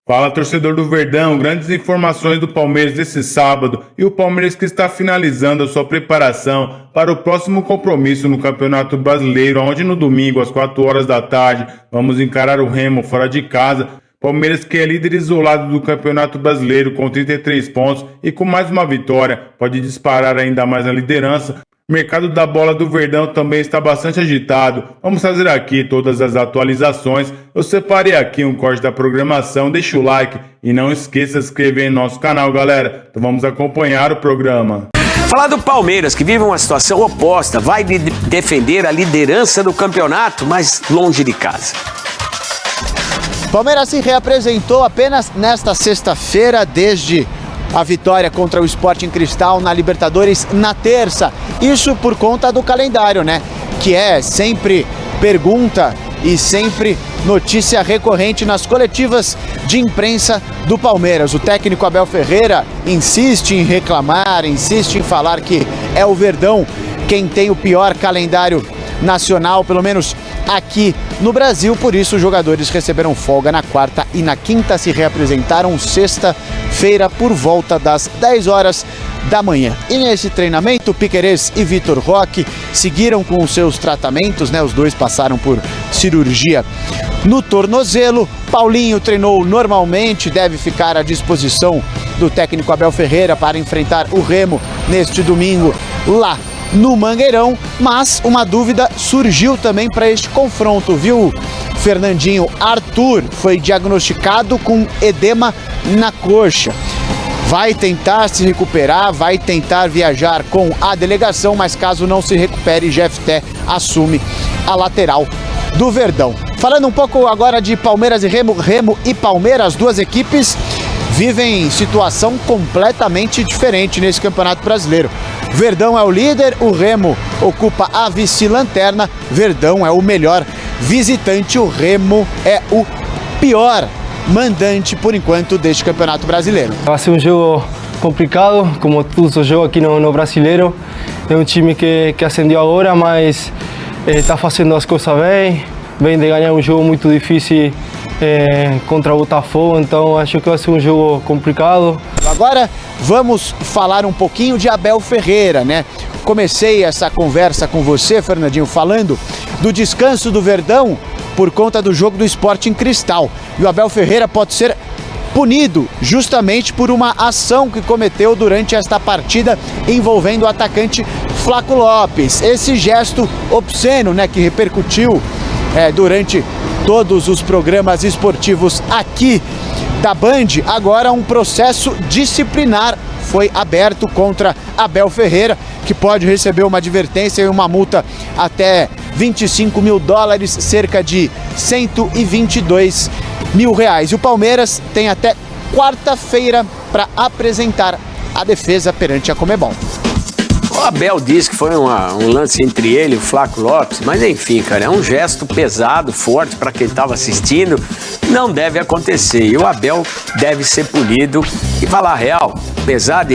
Fala, torcedor do Verdão, grandes informações do Palmeiras desse sábado e o Palmeiras que está finalizando a sua preparação para o próximo compromisso no Campeonato Brasileiro, onde no domingo às 4 horas da tarde vamos encarar o Remo fora de casa. Palmeiras que é líder isolado do Campeonato Brasileiro com 33 pontos e com mais uma vitória pode disparar ainda mais na liderança. O mercado da bola do Verdão também está bastante agitado. Vamos fazer aqui todas as atualizações. Eu separei aqui um corte da programação. Deixa o like e não esqueça de se inscrever em nosso canal, galera. Então vamos acompanhar o programa. Falar do Palmeiras, que vive uma situação oposta. Vai defender a liderança do campeonato, mas longe de casa. Palmeiras se reapresentou apenas nesta sexta-feira, desde a vitória contra o Sporting Cristal na Libertadores na terça. Isso por conta do calendário, né? Que é sempre pergunta e sempre notícia recorrente nas coletivas de imprensa do Palmeiras. O técnico Abel Ferreira insiste em reclamar, insiste em falar que é o Verdão quem tem o pior calendário nacional, pelo menos aqui no Brasil. Por isso os jogadores receberam folga na quarta e na quinta, se reapresentaram sexta-feira por volta das 10 horas da manhã. E nesse treinamento, Piquerez e Vitor Roque seguiram com os seus tratamentos, né? Os dois passaram por cirurgia no tornozelo. Paulinho treinou normalmente, deve ficar à disposição do técnico Abel Ferreira para enfrentar o Remo neste domingo lá no Mangueirão, mas uma dúvida surgiu também para este confronto, viu, Fernandinho? Arthur foi diagnosticado com edema na coxa. Vai tentar se recuperar, vai tentar viajar com a delegação, mas caso não se recupere, Jefté assume a lateral do Verdão. Falando um pouco agora de Palmeiras e Remo, Remo e Palmeiras, duas equipes vivem situação completamente diferente nesse Campeonato Brasileiro. Verdão é o líder, o Remo ocupa a vice-lanterna. Verdão é o melhor visitante, o Remo é o pior mandante por enquanto deste Campeonato Brasileiro. Vai ser um jogo complicado, como todos os jogos aqui no Brasileiro. É um time que ascendeu agora, mas está fazendo as coisas bem. Vem de ganhar um jogo muito difícil contra o Botafogo, então acho que vai ser um jogo complicado. Agora vamos falar um pouquinho de Abel Ferreira, né? Comecei essa conversa com você, Fernandinho, falando do descanso do Verdão por conta do jogo do Sporting Cristal. E o Abel Ferreira pode ser punido justamente por uma ação que cometeu durante esta partida envolvendo o atacante Flaco Lopes. Esse gesto obsceno, né, que repercutiu durante todos os programas esportivos aqui da Band. Agora um processo disciplinar foi aberto contra Abel Ferreira, que pode receber uma advertência e uma multa até 25 mil dólares, cerca de 122 mil reais. E o Palmeiras tem até quarta-feira para apresentar a defesa perante a Conmebol. O Abel disse que foi um lance entre ele e o Flaco Lopes, mas enfim, cara, é um gesto pesado, forte para quem estava assistindo, não deve acontecer. E o Abel deve ser punido. E falar a real, apesar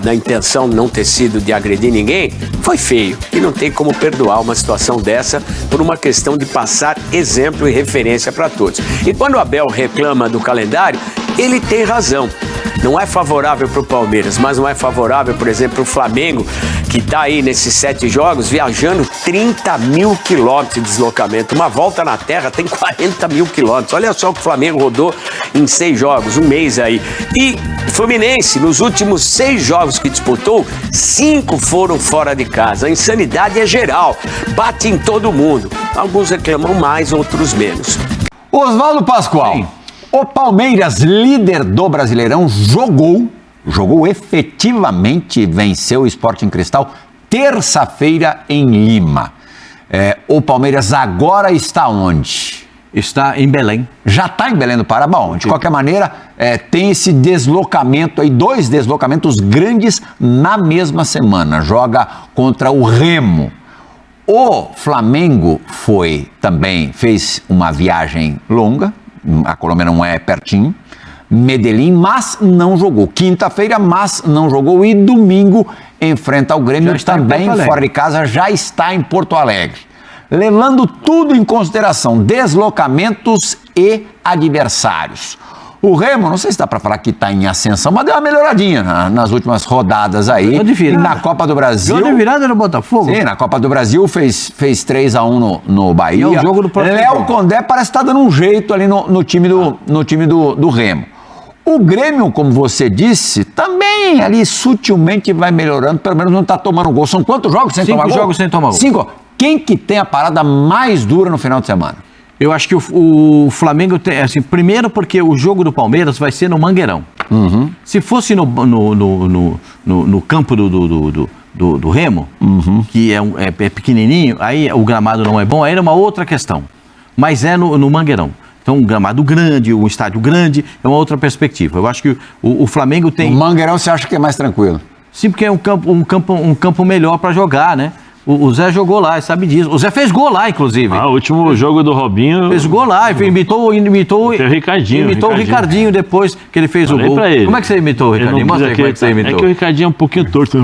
da intenção não ter sido de agredir ninguém, foi feio. E não tem como perdoar uma situação dessa por uma questão de passar exemplo e referência para todos. E quando o Abel reclama do calendário, ele tem razão. Não é favorável para o Palmeiras, mas não é favorável, por exemplo, para o Flamengo, que está aí nesses 7 jogos, viajando 30 mil quilômetros de deslocamento. Uma volta na Terra tem 40 mil quilômetros. Olha só o que o Flamengo rodou em 6 jogos, um mês aí. E Fluminense, nos últimos 6 jogos que disputou, 5 foram fora de casa. A insanidade é geral, bate em todo mundo. Alguns reclamam mais, outros menos. Oswaldo Pascoal. Sim. O Palmeiras, líder do Brasileirão, jogou efetivamente, venceu o Sporting Cristal terça-feira em Lima. O Palmeiras agora está onde? Está em Belém. Já está em Belém do Pará? Bom, de qualquer maneira, tem esse deslocamento aí, 2 deslocamentos grandes na mesma semana. Joga contra o Remo. O Flamengo fez uma viagem longa. A Colômbia não é pertinho, Medellín, mas não jogou. Quinta-feira, mas não jogou. E domingo enfrenta o Grêmio também fora de casa, já está em Porto Alegre. Levando tudo em consideração, deslocamentos e adversários. O Remo, não sei se dá para falar que está em ascensão, mas deu uma melhoradinha nas últimas rodadas aí. Na Copa do Brasil. Gol de virada no Botafogo. Sim, na Copa do Brasil fez 3-1 no Bahia. E é o jogo do próximo Léo jogo. Condé parece estar dando um jeito ali no time do Remo. O Grêmio, como você disse, também ali sutilmente vai melhorando, pelo menos não está tomando gol. São quantos jogos sem tomar gol? 5 jogos sem tomar gol. 5. Quem que tem a parada mais dura no final de semana? Eu acho que o Flamengo tem, assim, primeiro porque o jogo do Palmeiras vai ser no Mangueirão. Se fosse no campo do Remo, que é pequenininho, aí o gramado não é bom, aí é uma outra questão. Mas é no Mangueirão. Então, um gramado grande, um estádio grande, é uma outra perspectiva. Eu acho que o Flamengo tem... O Mangueirão você acha que é mais tranquilo? Sim, porque é um campo melhor para jogar, né? O Zé jogou lá, sabe disso. O Zé fez gol lá, inclusive. O último jogo do Robinho... Fez gol lá, imitou o Ricardinho. Imitou o Ricardinho depois que ele fez o gol. Pra ele. Como é que você imitou o Ricardinho? Mostra aí como é que você imitou. É que o Ricardinho é um pouquinho torto.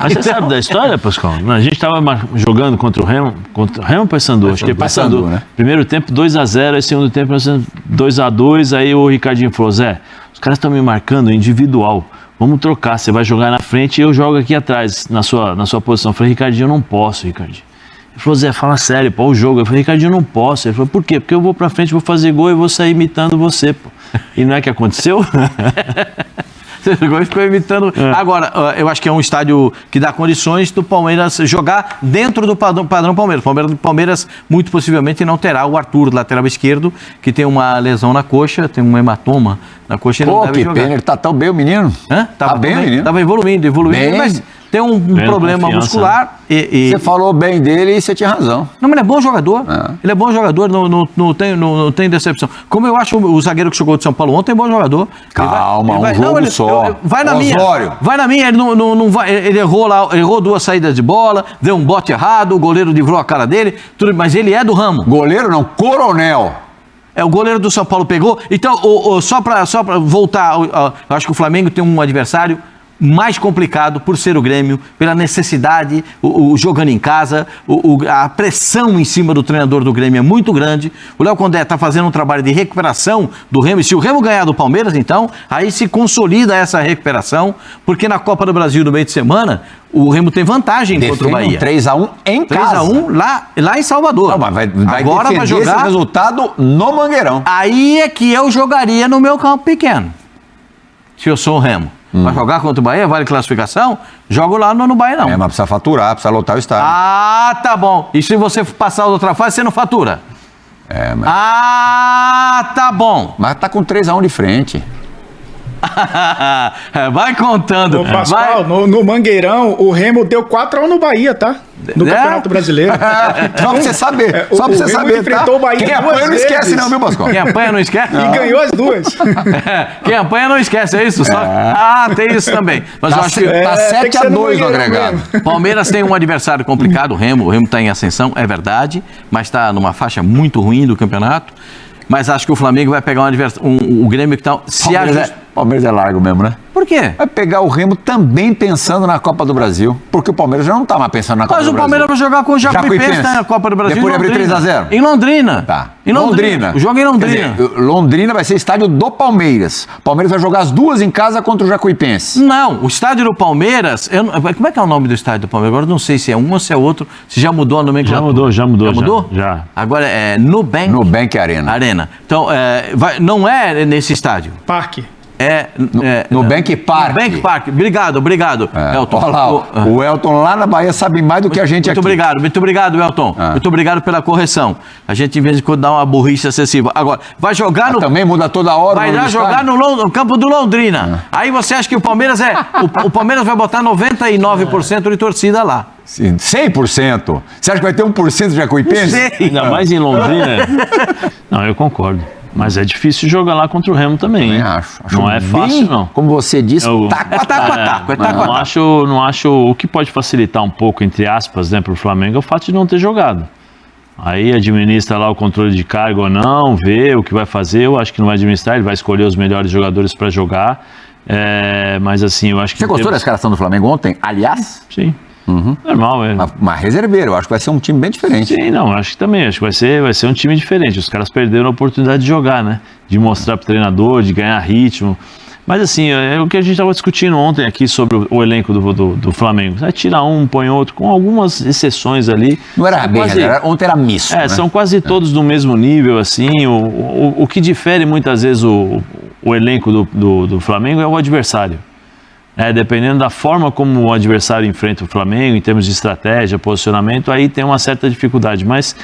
Mas você sabe da história, Pascoal? A gente estava jogando contra o Remo Paysandu, acho que é Paysandu, né? Primeiro tempo 2-0, aí segundo tempo 2-2, aí o Ricardinho falou, Zé, os caras estão me marcando individual. Vamos trocar, você vai jogar na frente e eu jogo aqui atrás, na sua posição. Eu falei, Ricardinho, eu não posso, Ricardinho. Ele falou, Zé, fala sério, pô, o jogo. Eu falei, Ricardinho, eu não posso. Ele falou, por quê? Porque eu vou pra frente, vou fazer gol e vou sair imitando você, pô. E não é que aconteceu? Você jogou e ficou imitando. Agora, eu acho que é um estádio que dá condições do Palmeiras jogar dentro do padrão Palmeiras. Palmeiras, muito possivelmente, não terá o Arthur, lateral esquerdo, que tem uma lesão na coxa, tem um hematoma na coxa e não deve jogar. Pô, que pena, ele tá tão bem o menino. Tá bem o menino. Tava evoluindo, bem. Mas tem um problema muscular. Você falou bem dele e você tinha razão. Não, mas ele é bom jogador. Ele é bom jogador, não tem decepção. Como eu acho o zagueiro que jogou de São Paulo ontem é bom jogador. Calma, jogo só. Vai na Osório. minha, ele não vai. Ele errou lá, errou 2 saídas de bola, deu um bote errado, o goleiro livrou a cara dele, mas ele é do ramo. Goleiro não, coronel. O goleiro do São Paulo pegou. Então, só pra voltar, eu acho que o Flamengo tem um adversário mais complicado por ser o Grêmio, pela necessidade, jogando em casa, a pressão em cima do treinador do Grêmio é muito grande. O Léo Condé está fazendo um trabalho de recuperação do Remo, e se o Remo ganhar do Palmeiras, então, aí se consolida essa recuperação, porque na Copa do Brasil no meio de semana, o Remo tem vantagem contra o Bahia. 3-1 em casa. 3-1 lá em Salvador. Não, mas vai agora vai jogar esse resultado no Mangueirão. Aí é que eu jogaria no meu campo pequeno, se eu sou o Remo. Vai jogar contra o Bahia, vale classificação? Jogo lá no Bahia, não. Mas precisa faturar, precisa lotar o estádio. Ah, tá bom. E se você passar da outra fase, você não fatura? Mas... Ah, tá bom. Mas tá com 3-1 de frente. Vai contando. Ô, Pascoal, no Mangueirão, o Remo deu 4-1 no Bahia, tá? No Campeonato Brasileiro. Só pra você saber. Só pra você saber, enfrentou o Bahia. Quem apanha não esquece, não, viu, Pascoal? Quem apanha não esquece? E ganhou as duas. Quem apanha não esquece, é isso? Tem isso também. Mas eu acho que tá 7-2 no agregado. Palmeiras tem um adversário complicado, o Remo tá em ascensão, é verdade, mas está numa faixa muito ruim do campeonato. Mas acho que o Flamengo vai pegar o Grêmio que está se ajustando. Palmeiras é largo mesmo, né? Por quê? Vai pegar o Remo também pensando na Copa do Brasil. Porque o Palmeiras já não tá mais pensando na Copa do Brasil. Mas o Palmeiras vai jogar com o Jacuipense na Copa do Brasil. Depois de abrir 3-0. Em Londrina. Tá. Em Londrina. O jogo é em Londrina. Quer dizer, Londrina vai ser estádio do Palmeiras. O Palmeiras vai jogar as duas em casa contra o Jacuipense. Não, o estádio do Palmeiras... como é que é o nome do estádio do Palmeiras? Agora eu não sei se é um ou se é outro. Se já mudou a nomenclatura. Já mudou. Já mudou? Já. Agora é Nubank Arena. Então, não é nesse estádio. Parque. Nubank Park. Nubank Park. Obrigado, Elton. Olha lá, o Elton lá na Bahia sabe mais do que a gente aqui. Muito obrigado, Elton. Muito obrigado pela correção. A gente, de vez em quando, dá uma burrice excessiva. Agora, vai jogar no... Também muda toda hora. Vai lá jogar no campo do Londrina. Aí você acha que o Palmeiras o Palmeiras vai botar 99% de torcida lá. Sim, 100%. Você acha que vai ter 1% de Jacuipense? Ainda mais em Londrina. Não, eu concordo. Mas é difícil jogar lá contra o Remo também. Também acho. Não é fácil, não. Como você disse, taco a taco. Não acho o que pode facilitar um pouco, entre aspas, né, para o Flamengo é o fato de não ter jogado. Aí administra lá o controle de carga ou não, vê o que vai fazer. Eu acho que não vai administrar, ele vai escolher os melhores jogadores para jogar. Mas assim, eu acho que... Você gostou da escalação do Flamengo ontem, aliás? Sim. Normal, é. Mas reserveiro, eu acho que vai ser um time bem diferente. Sim, não, acho que também. Acho que vai ser um time diferente. Os caras perderam a oportunidade de jogar, né? De mostrar pro treinador, de ganhar ritmo. Mas assim, é o que a gente estava discutindo ontem aqui sobre o elenco do Flamengo. Tira um, põe outro, com algumas exceções ali. Não era bem, ontem era misto. Né? São quase todos do mesmo nível, assim. O que difere muitas vezes o elenco do Flamengo é o adversário. Dependendo da forma como o adversário enfrenta o Flamengo, em termos de estratégia, posicionamento, aí tem uma certa dificuldade. Mas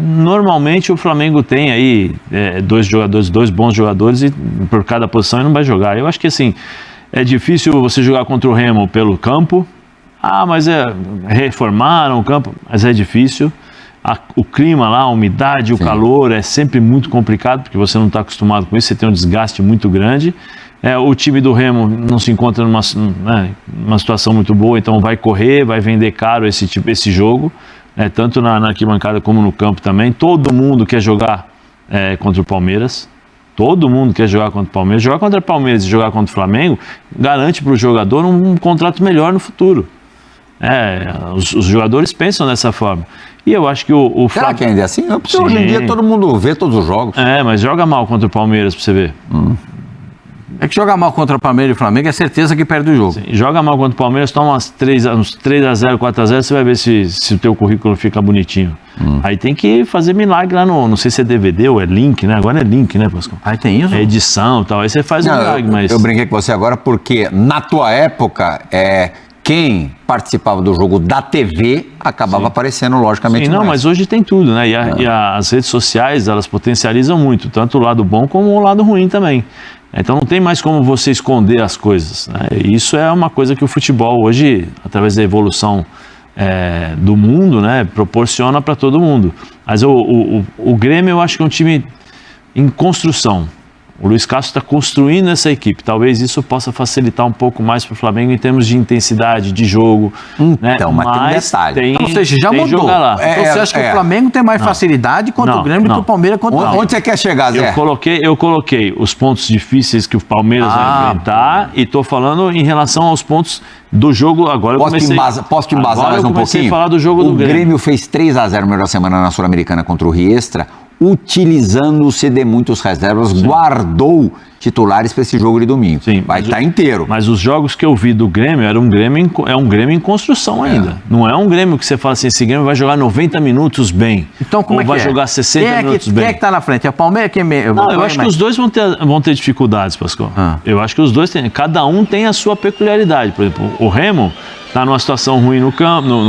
normalmente o Flamengo tem aí dois bons jogadores e por cada posição ele não vai jogar. Eu acho que assim, é difícil você jogar contra o Remo pelo campo. Mas reformaram o campo, mas é difícil. O clima lá, a umidade, o calor é sempre muito complicado, porque você não está acostumado com isso, você tem um desgaste muito grande. O time do Remo não se encontra numa situação muito boa, então vai correr, vai vender caro esse jogo, tanto na arquibancada como no campo também. Todo mundo quer jogar contra o Palmeiras. Todo mundo quer jogar contra o Palmeiras. Jogar contra o Palmeiras e jogar contra o Flamengo garante para o jogador um contrato melhor no futuro. Os jogadores pensam dessa forma. E eu acho que o Será que ainda é assim? Porque hoje em dia todo mundo vê todos os jogos. Mas joga mal contra o Palmeiras para você ver. É que joga mal contra o Palmeiras e o Flamengo é certeza que perde o jogo. Sim, joga mal contra o Palmeiras, toma uns 3x0, 4x0, você vai ver se o teu currículo fica bonitinho. Aí tem que fazer milagre lá não sei se é DVD ou é link, né? Agora é link, né, Pascoal? Aí tem isso? É edição e tal, aí você faz um milagre, mas... Eu brinquei com você agora porque na tua época, quem participava do jogo da TV acabava aparecendo, logicamente. Sim, mas hoje tem tudo, né? E as redes sociais, elas potencializam muito, tanto o lado bom como o lado ruim também. Então não tem mais como você esconder as coisas, né? Isso é uma coisa que o futebol hoje, através da evolução do mundo, né, proporciona para todo mundo. Mas o Grêmio eu acho que é um time em construção. O Luiz Castro está construindo essa equipe. Talvez isso possa facilitar um pouco mais para o Flamengo em termos de intensidade, de jogo. Então, mas tem um detalhe. Ou seja, já mudou. Lá. Então você acha que o Flamengo tem mais facilidade contra o Grêmio do que o Palmeiras contra o Grêmio? Onde você quer chegar, Zé? Eu coloquei os pontos difíceis que o Palmeiras vai enfrentar e estou falando em relação aos pontos do jogo. Agora Posso te embasar mais um pouquinho? A falar do jogo do Grêmio. O Grêmio fez 3x0 na primeira semana na Sul-Americana contra o Riestra, utilizando-se de muitos reservas, guardou titulares para esse jogo de domingo. Sim, vai estar inteiro. Mas os jogos que eu vi do Grêmio é um Grêmio em construção ainda. Não é um Grêmio que você fala assim, esse Grêmio vai jogar 90 minutos bem. Então como ou vai jogar 60 minutos bem. Quem é que está na frente? É o Palmeiras? Eu acho que os dois vão ter dificuldades, Pascoal. Eu acho que os dois cada um tem a sua peculiaridade. Por exemplo, o Remo está numa situação ruim no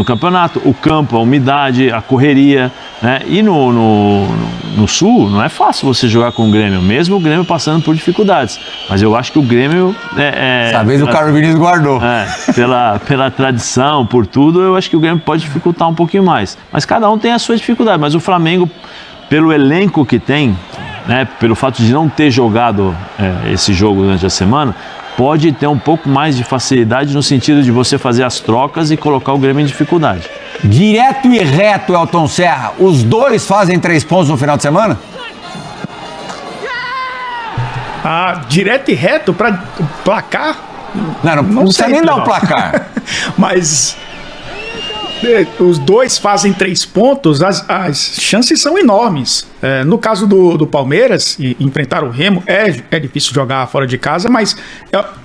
campeonato, o campo, a umidade, a correria, né? E no Sul não é fácil você jogar com o Grêmio, mesmo o Grêmio passando por dificuldades. Mas eu acho que o Grêmio... Dessa vez o Carlos Vinícius guardou. Pela tradição, por tudo, eu acho que o Grêmio pode dificultar um pouquinho mais. Mas cada um tem a sua dificuldade. Mas o Flamengo, pelo elenco que tem, né, pelo fato de não ter jogado esse jogo durante a semana, pode ter um pouco mais de facilidade no sentido de você fazer as trocas e colocar o Grêmio em dificuldade. Direto e reto, Elton Serra, os dois fazem 3 pontos no final de semana? Direto e reto para placar? Não precisa nem dar o placar. Mas os dois fazem 3 pontos, as chances são enormes. No caso do Palmeiras, e enfrentar o Remo, é difícil jogar fora de casa, mas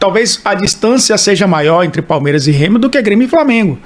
talvez a distância seja maior entre Palmeiras e Remo do que Grêmio e Flamengo.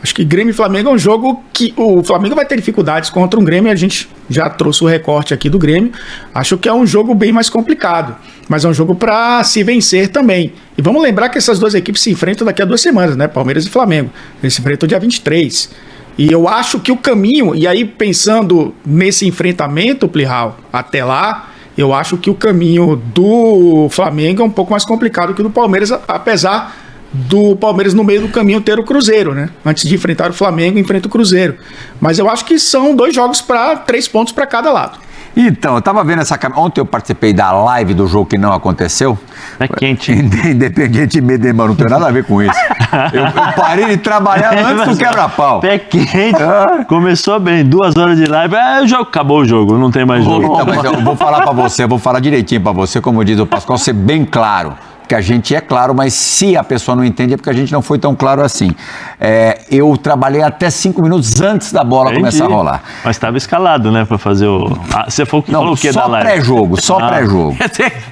Acho que Grêmio e Flamengo é um jogo que o Flamengo vai ter dificuldades contra um Grêmio, a gente já trouxe o recorte aqui do Grêmio. Acho que é um jogo bem mais complicado, mas é um jogo para se vencer também. E vamos lembrar que essas duas equipes se enfrentam daqui a 2 semanas, né? Palmeiras e Flamengo. Eles se enfrentam dia 23. E eu acho que o caminho, e aí pensando nesse enfrentamento, Plihal, até lá, eu acho que o caminho do Flamengo é um pouco mais complicado que o do Palmeiras, apesar do Palmeiras no meio do caminho ter o Cruzeiro, né? Antes de enfrentar o Flamengo, enfrenta o Cruzeiro. Mas eu acho que são 2 jogos para 3 pontos para cada lado. Então, eu tava vendo ontem eu participei da live do jogo que não aconteceu. É quente. Independente Medemar, não tem nada a ver com isso. Eu parei de trabalhar antes do quebra-pau. Pé quente. Começou bem, 2 horas de live. Acabou o jogo, não tem mais jogo. Então, mas eu vou falar pra você, eu vou falar direitinho pra você, como diz o Pascoal, ser bem claro. porque a gente é claro, mas se a pessoa não entende é porque a gente não foi tão claro assim. Eu trabalhei até 5 minutos antes da bola começar a rolar. Mas estava escalado, né, para fazer o... você falou o que da live? Pré-jogo, só pré-jogo.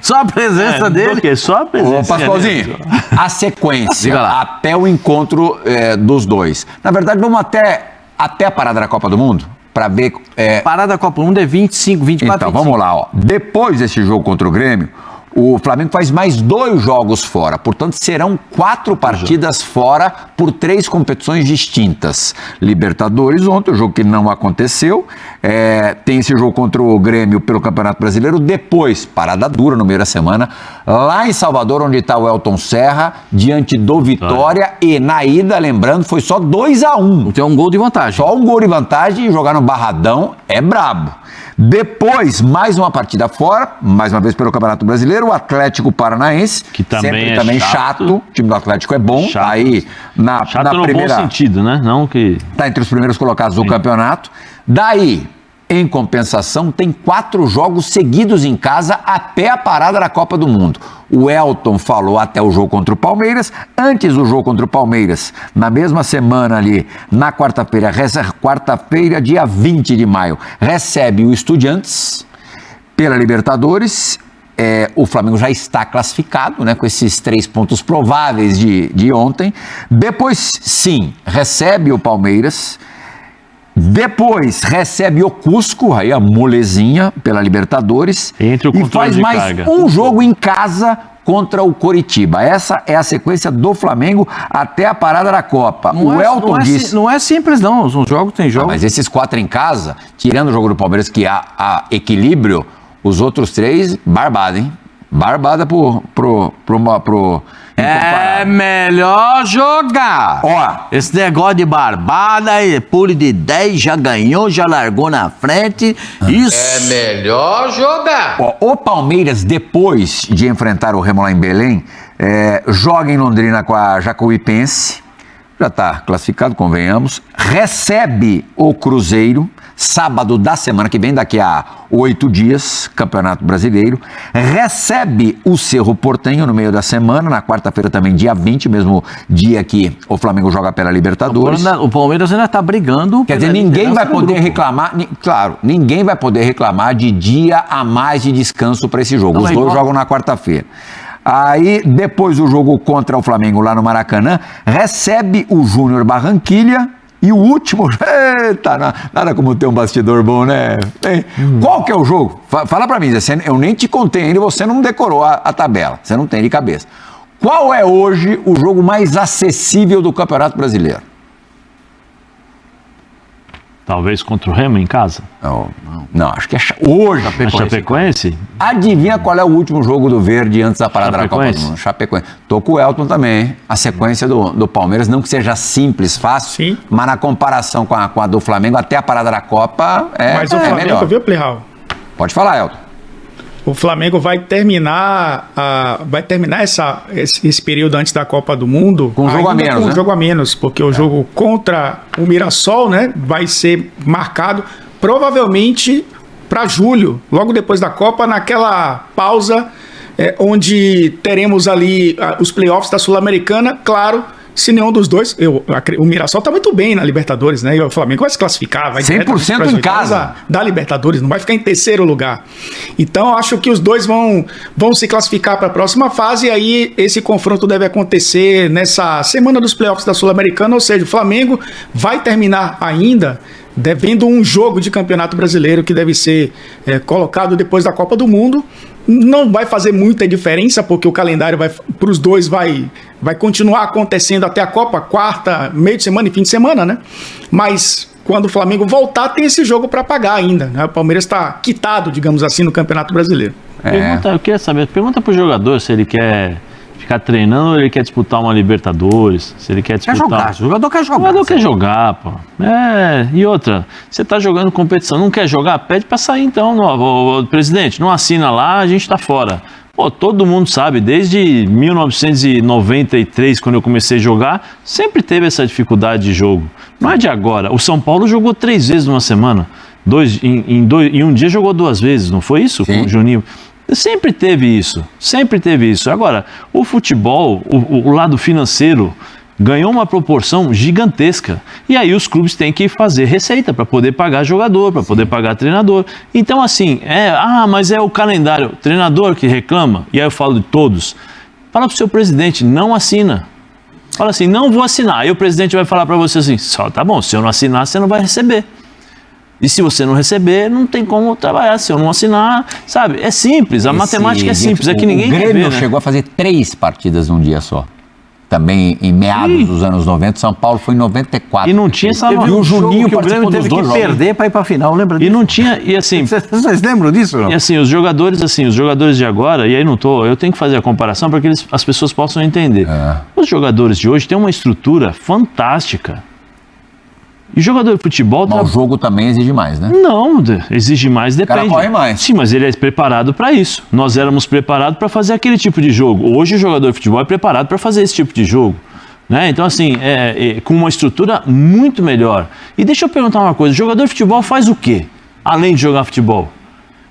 Só a presença dele? Porque só a presença. Ô, Pascoalzinho, a sequência, até o encontro dos dois. Na verdade, vamos até a parada da Copa do Mundo, para ver... Parada da Copa do Mundo é 25, 24, Então, vamos lá, ó. Depois desse jogo contra o Grêmio, o Flamengo faz mais 2 jogos fora, portanto serão 4 partidas fora por 3 competições distintas. Libertadores ontem, o jogo que não aconteceu, tem esse jogo contra o Grêmio pelo Campeonato Brasileiro, depois, parada dura no meio da semana, lá em Salvador, onde está o Elton Serra, diante do Vitória, e na ida, lembrando, foi só 2-1. Tem um gol de vantagem. Só um gol de vantagem e jogar no Barradão é brabo. Depois, mais uma partida fora, mais uma vez pelo Campeonato Brasileiro, o Atlético Paranaense, que também também chato. O time do Atlético é bom, chato. Aí chato no primeira, bom sentido, né? Não que... Tá entre os primeiros colocados do campeonato. Daí, em compensação, tem 4 jogos seguidos em casa até a parada da Copa do Mundo. O Elton falou até o jogo contra o Palmeiras. Antes do jogo contra o Palmeiras, na mesma semana ali, na quarta-feira, dia 20 de maio, recebe o Estudiantes pela Libertadores. O Flamengo já está classificado, né, com esses 3 pontos prováveis de ontem. Depois, sim, recebe o Palmeiras. Depois recebe o Cusco, aí a molezinha pela Libertadores, entre o e faz mais carga. Um jogo em casa contra o Coritiba. Essa é a sequência do Flamengo até a parada da Copa. O Elton disse... Não é simples, não. Os jogos tem jogo. Mas esses 4 em casa, tirando o jogo do Palmeiras, que há equilíbrio, os outros 3, barbada, hein? Barbada É melhor jogar. Ó, esse negócio de barbada e pule de 10, já ganhou, já largou na frente. Isso. É melhor jogar. Ó, o Palmeiras, depois de enfrentar o Remo lá em Belém, joga em Londrina com a Jacuipense, já está classificado, convenhamos, recebe o Cruzeiro, sábado da semana que vem, daqui a 8 dias, Campeonato Brasileiro, recebe o Cerro Porteño no meio da semana, na quarta-feira também, dia 20, mesmo dia que o Flamengo joga pela Libertadores. O Palmeiras ainda está brigando. Quer dizer, ninguém vai poder reclamar, claro, ninguém vai poder reclamar de dia a mais de descanso para esse jogo. Os dois jogam na quarta-feira. Aí, depois do jogo contra o Flamengo lá no Maracanã, recebe o Júnior Barranquilha. E o último, eita, nada como ter um bastidor bom, né? Qual que é o jogo? Fala pra mim, eu nem te contei ainda, você não decorou a tabela, você não tem de cabeça. Qual é hoje o jogo mais acessível do Campeonato Brasileiro? Talvez contra o Remo em casa? Não, acho que é hoje. Chapecoense? Adivinha qual é o último jogo do Verde antes da parada da Copa do Mundo? Chapecoense. Tô com o Elton também, hein? A sequência do Palmeiras, não que seja simples, fácil, sim, mas na comparação com a do Flamengo, até a parada da Copa mas o Flamengo, melhor. Viu, Plihal? Pode falar, Elton. O Flamengo vai terminar esse período antes da Copa do Mundo com um jogo a menos, né? Jogo a menos, porque o jogo contra o Mirassol, né, vai ser marcado provavelmente para julho, logo depois da Copa, naquela pausa onde teremos ali os playoffs da Sul-Americana, claro. Se nenhum dos dois, o Mirassol tá muito bem na Libertadores, né? E o Flamengo vai se classificar, vai 100% em casa da Libertadores, não vai ficar em terceiro lugar. Então, acho que os dois vão se classificar para a próxima fase, e aí esse confronto deve acontecer nessa semana dos playoffs da Sul-Americana, ou seja, o Flamengo vai terminar ainda devendo um jogo de Campeonato Brasileiro que deve ser colocado depois da Copa do Mundo. Não vai fazer muita diferença, porque o calendário para os dois vai continuar acontecendo até a Copa, quarta, meio de semana e fim de semana, né? Mas quando o Flamengo voltar, tem esse jogo para pagar ainda, né? O Palmeiras está quitado, digamos assim, no Campeonato Brasileiro. Eu queria saber, pergunta pro jogador se ele quer ficar treinando ou ele quer disputar uma Libertadores, se ele quer disputar... O jogador quer jogar. O jogador quer jogar, pô. E outra, você tá jogando competição, não quer jogar? Pede pra sair então, o presidente, não assina lá, a gente tá fora. Pô, todo mundo sabe, desde 1993, quando eu comecei a jogar, sempre teve essa dificuldade de jogo. Não é de agora. O São Paulo jogou 3 vezes numa semana. Em um dia jogou 2 vezes, não foi isso? Sim. Com o Juninho. Sempre teve isso, sempre teve isso. Agora, o futebol, o lado financeiro, ganhou uma proporção gigantesca. E aí os clubes têm que fazer receita para poder pagar jogador, para poder pagar treinador. Então, assim, mas é o calendário. Treinador que reclama, e aí eu falo de todos, fala pro seu presidente, não assina. Fala assim, não vou assinar. Aí o presidente vai falar para você assim, só tá bom, se eu não assinar, você não vai receber. E se você não receber, não tem como trabalhar. Se eu não assinar, sabe? É simples, a matemática é simples, é que ninguém quer ver, O Grêmio né? chegou a fazer 3 partidas num dia só. Também em meados dos anos 90, São Paulo foi em 94. E não tinha essa... E o Juninho que o Grêmio participou dos teve que 2 jogos. perder para ir para a final, lembra disso? E não tinha, e assim... Vocês lembram disso? Não? E assim, os jogadores de agora, e aí eu tenho que fazer a comparação para que as pessoas possam entender. Os jogadores de hoje têm uma estrutura fantástica. E o jogador de futebol... Mas o jogo também exige mais, né? Não, exige mais, depende. O cara corre mais. Sim, mas ele é preparado para isso. Nós éramos preparados para fazer aquele tipo de jogo. Hoje o jogador de futebol é preparado para fazer esse tipo de jogo. Né? Então, assim, com uma estrutura muito melhor. E deixa eu perguntar uma coisa: o jogador de futebol faz o quê? Além de jogar futebol?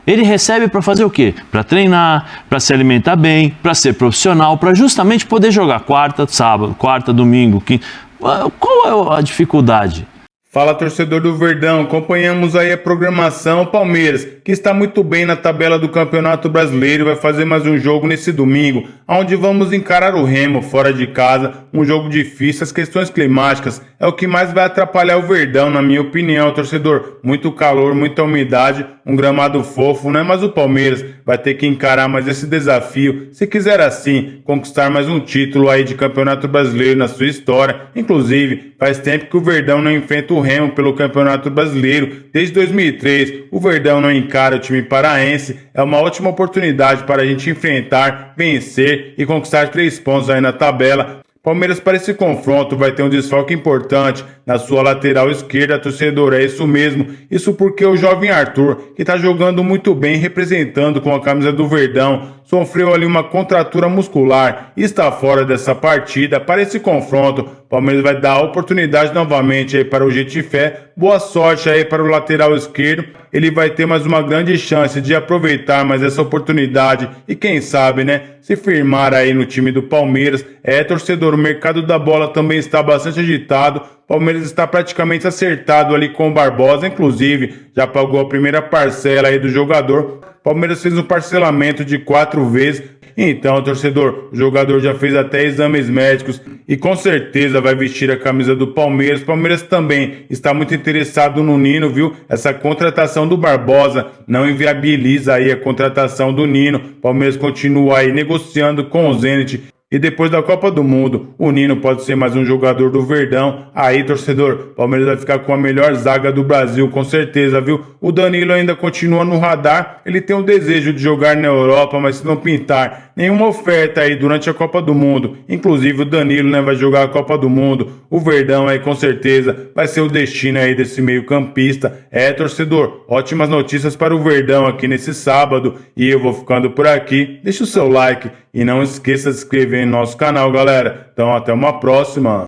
Ele recebe para fazer o quê? Para treinar, para se alimentar bem, para ser profissional, para justamente poder jogar quarta, sábado, quarta, domingo, quinta. Qual é a dificuldade? Fala, torcedor do Verdão, acompanhamos aí a programação. Palmeiras, que está muito bem na tabela do Campeonato Brasileiro, vai fazer mais um jogo nesse domingo, onde vamos encarar o Remo fora de casa, um jogo difícil. As questões climáticas é o que mais vai atrapalhar o Verdão, na minha opinião, torcedor. Muito calor, muita umidade, um gramado fofo, né? Mas o Palmeiras vai ter que encarar mais esse desafio, se quiser assim conquistar mais um título aí de Campeonato Brasileiro na sua história. Inclusive, faz tempo que o Verdão não enfrenta o Remo pelo Campeonato Brasileiro. Desde 2003, o Verdão não encara o time paraense. É uma ótima oportunidade para a gente enfrentar, vencer e conquistar 3 pontos aí na tabela. Palmeiras, para esse confronto, vai ter um desfalque importante na sua lateral esquerda, torcedor, é isso mesmo. Isso porque o jovem Arthur, que está jogando muito bem, representando com a camisa do Verdão, sofreu ali uma contratura muscular e está fora dessa partida. Para esse confronto, Palmeiras vai dar a oportunidade novamente aí para o Jetifé. Boa sorte aí para o lateral esquerdo. Ele vai ter mais uma grande chance de aproveitar mais essa oportunidade e quem sabe, né, se firmar aí no time do Palmeiras. Torcedor, o mercado da bola também está bastante agitado. Palmeiras está praticamente acertado ali com o Barbosa, inclusive já pagou a primeira parcela aí do jogador. Palmeiras fez um parcelamento de 4 vezes. Então, torcedor, o jogador já fez até exames médicos e com certeza vai vestir a camisa do Palmeiras. Palmeiras também está muito interessado no Nino, viu? Essa contratação do Barbosa não inviabiliza aí a contratação do Nino. Palmeiras continua aí negociando com o Zenit. E depois da Copa do Mundo, o Nino pode ser mais um jogador do Verdão. Aí, torcedor, Palmeiras vai ficar com a melhor zaga do Brasil, com certeza, viu? O Danilo ainda continua no radar. Ele tem o desejo de jogar na Europa, mas se não pintar nenhuma oferta aí durante a Copa do Mundo, inclusive o Danilo, né, vai jogar a Copa do Mundo, o Verdão aí com certeza vai ser o destino aí desse meio campista. Torcedor, ótimas notícias para o Verdão aqui nesse sábado. E eu vou ficando por aqui. Deixa o seu like e não esqueça de se inscrever em nosso canal, galera. Então, até uma próxima.